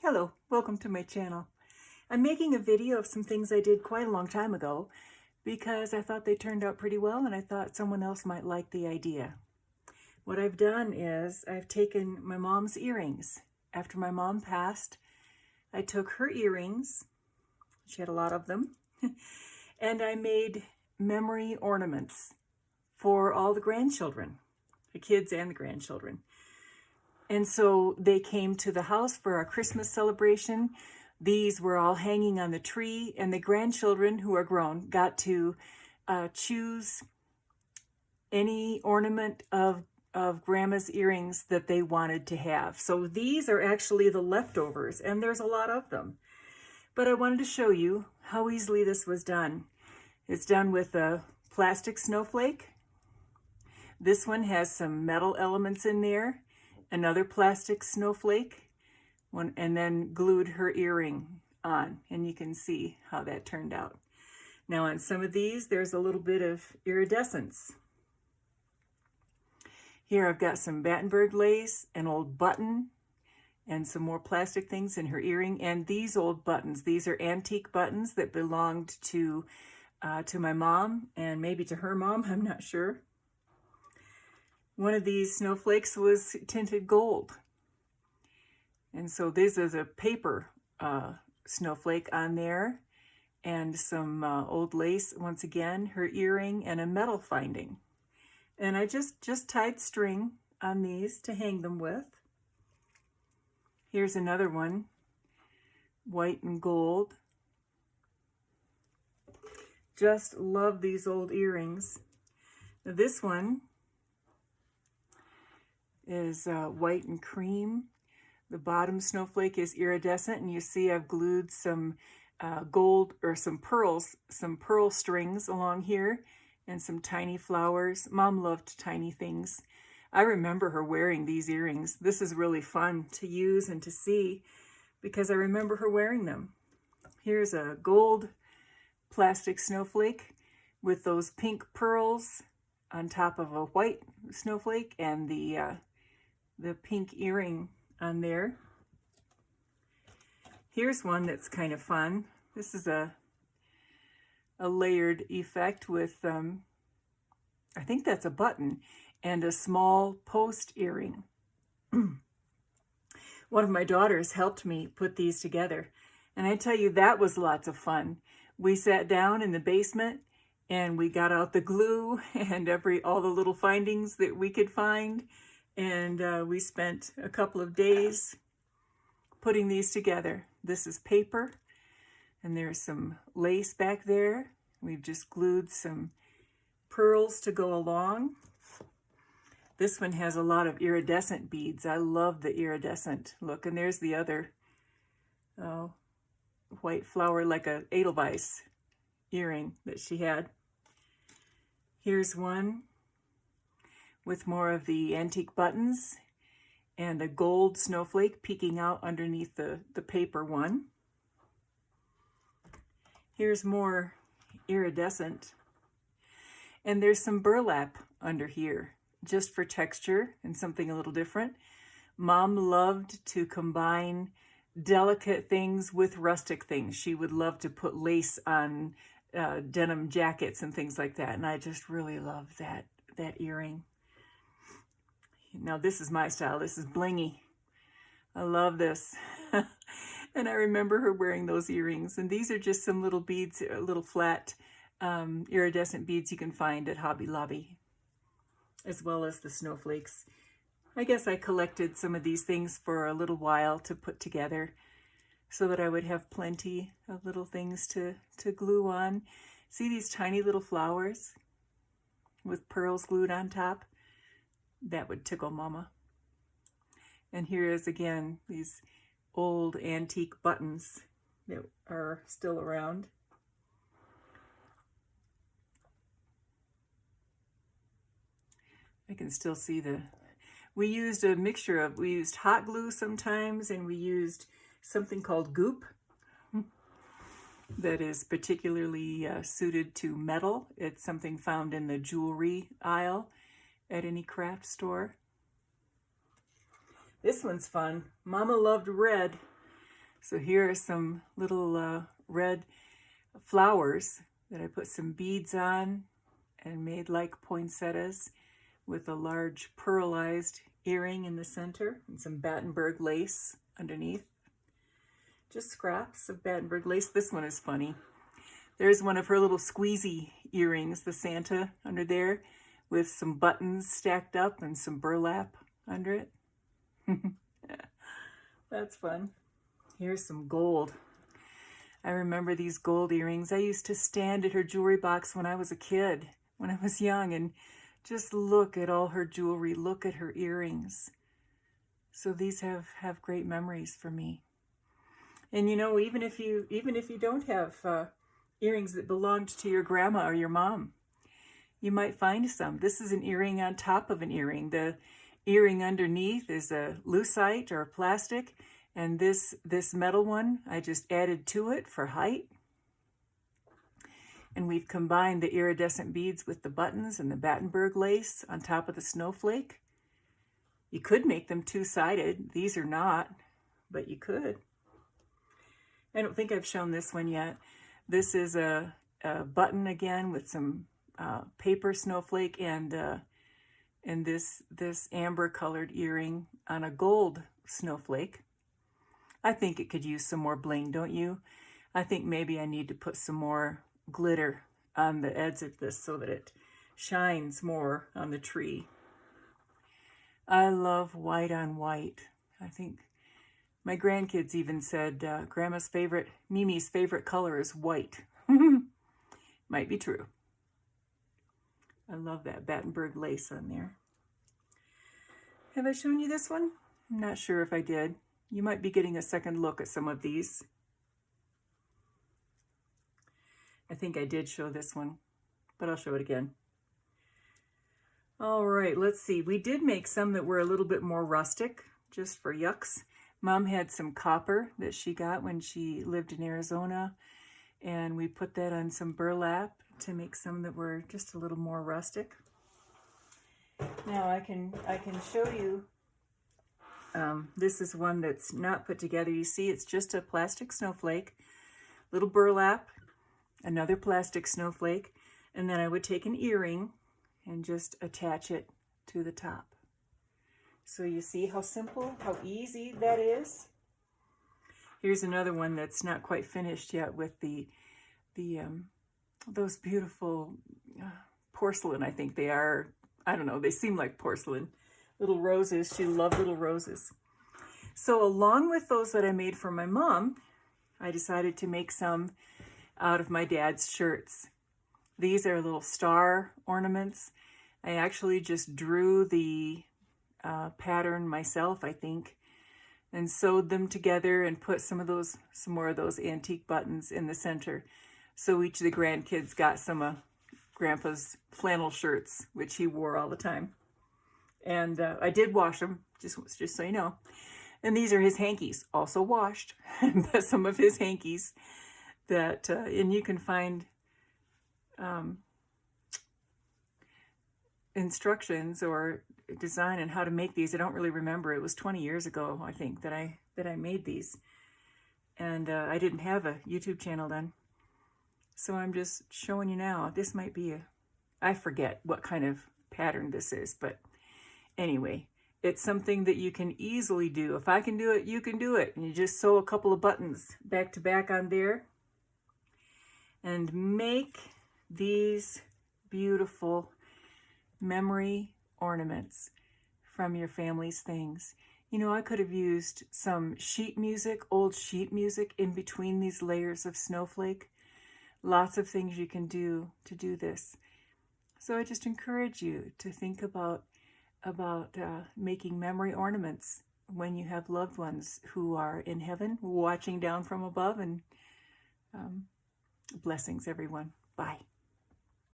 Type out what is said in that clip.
Hello, welcome to my channel. I'm making a video of some things I did quite a long time ago because I thought they turned out pretty well and I thought someone else might like the idea. What I've done is I've taken my mom's earrings. After my mom passed, I took her earrings, she had a lot of them, and I made memory ornaments for all the grandchildren, the kids and the grandchildren. And so they came to the house for our Christmas celebration. These were all hanging on the tree, and the grandchildren, who are grown, got to choose any ornament of Grandma's earrings that they wanted to have. So these are actually the leftovers, and there's a lot of them. But I wanted to show you how easily this was done. It's done with a plastic snowflake. This one has some metal elements in there. Another plastic snowflake, and then glued her earring on, and you can see how that turned out. Now on some of these, there's a little bit of iridescence. Here I've got some Battenberg lace, an old button, and some more plastic things in her earring, and these old buttons. These are antique buttons that belonged to my mom, and maybe to her mom, I'm not sure. One of these snowflakes was tinted gold. And so this is a paper snowflake on there, and some old lace, once again, her earring, and a metal finding. And I just tied string on these to hang them with. Here's another one, white and gold. Just love these old earrings. Now this one is white and cream. The bottom snowflake is iridescent, and you see I've glued some gold, or some pearls, some pearl strings along here, and some tiny flowers. Mom loved tiny things. I remember her wearing these earrings. This is really fun to use and to see because I remember her wearing them. Here's a gold plastic snowflake with those pink pearls on top of a white snowflake, and the pink earring on there. Here's one that's kind of fun. This is a layered effect with, I think that's a button, and a small post earring. One of my daughters helped me put these together, and I tell you, that was lots of fun. We sat down in the basement and we got out the glue and all the little findings that we could find. And we spent a couple of days putting these together. This is paper, and there's some lace back there. We've just glued some pearls to go along. This one has a lot of iridescent beads. I love the iridescent look. And there's the other white flower, like a Edelweiss earring that she had. Here's one with more of the antique buttons and a gold snowflake peeking out underneath the paper one. Here's more iridescent. And there's some burlap under here, just for texture and something a little different. Mom loved to combine delicate things with rustic things. She would love to put lace on denim jackets and things like that. And I just really love that earring. Now this is my style. This is blingy. I love this. And I remember her wearing those earrings. And these are just some little beads, little flat iridescent beads you can find at Hobby Lobby, as well as the snowflakes. I guess I collected some of these things for a little while to put together so that I would have plenty of little things to glue on. See these tiny little flowers with pearls glued on top? That would tickle Mama. And here is again these old antique buttons that are still around. I can still see we used a mixture of, we used hot glue sometimes, and we used something called goop that is particularly suited to metal. It's something found in the jewelry aisle at any craft store. This one's fun. Mama loved red. So here are some little red flowers that I put some beads on and made like poinsettias with a large pearlized earring in the center and some Battenberg lace underneath. Just scraps of Battenberg lace. This one is funny. There's one of her little squeezy earrings, the Santa under there, with some buttons stacked up and some burlap under it. That's fun. Here's some gold. I remember these gold earrings. I used to stand at her jewelry box when I was a kid, when I was young, and just look at all her jewelry, look at her earrings. So these have great memories for me. And you know, even if you don't have earrings that belonged to your grandma or your mom, you might find some. This is an earring on top of an earring. The earring underneath is a lucite or plastic, and this metal one I just added to it for height. And we've combined the iridescent beads with the buttons and the Battenberg lace on top of the snowflake. You could make them two-sided. These are not, but you could. I don't think I've shown this one yet. This is a button again with some paper snowflake and this amber colored earring on a gold snowflake. I think it could use some more bling, don't you? I think maybe I need to put some more glitter on the edge of this so that it shines more on the tree. I love white on white. I think my grandkids even said Mimi's favorite color is white. Might be true. I love that Battenberg lace on there. Have I shown you this one? I'm not sure if I did. You might be getting a second look at some of these. I think I did show this one, but I'll show it again. All right, let's see. We did make some that were a little bit more rustic, just for yucks. Mom had some copper that she got when she lived in Arizona, and we put that on some burlap to make some that were just a little more rustic. Now I can show you. This is one that's not put together. You see, it's just a plastic snowflake, little burlap, another plastic snowflake, and then I would take an earring and just attach it to the top. So you see how simple, how easy that is? Here's another one that's not quite finished yet with those beautiful porcelain, I think they are. I don't know, they seem like porcelain. Little roses. She loved little roses. So along with those that I made for my mom, I decided to make some out of my dad's shirts. These are little star ornaments. I actually just drew the pattern myself, I think, and sewed them together and put some more of those antique buttons in the center. So each of the grandkids got some of Grandpa's flannel shirts, which he wore all the time. And I did wash them, just so you know. And these are his hankies, also washed. Some of his hankies that, and you can find instructions or design on how to make these. I don't really remember. It was 20 years ago, I think, that I made these. And I didn't have a YouTube channel then. So I'm just showing you now. This might be I forget what kind of pattern this is, but anyway, it's something that you can easily do. If I can do it, you can do it. And you just sew a couple of buttons back to back on there and make these beautiful memory ornaments from your family's things. You know, I could have used some sheet music, old sheet music in between these layers of snowflake. Lots of things you can do to do this. So I just encourage you to think about making memory ornaments when you have loved ones who are in heaven, watching down from above, and blessings, everyone. Bye.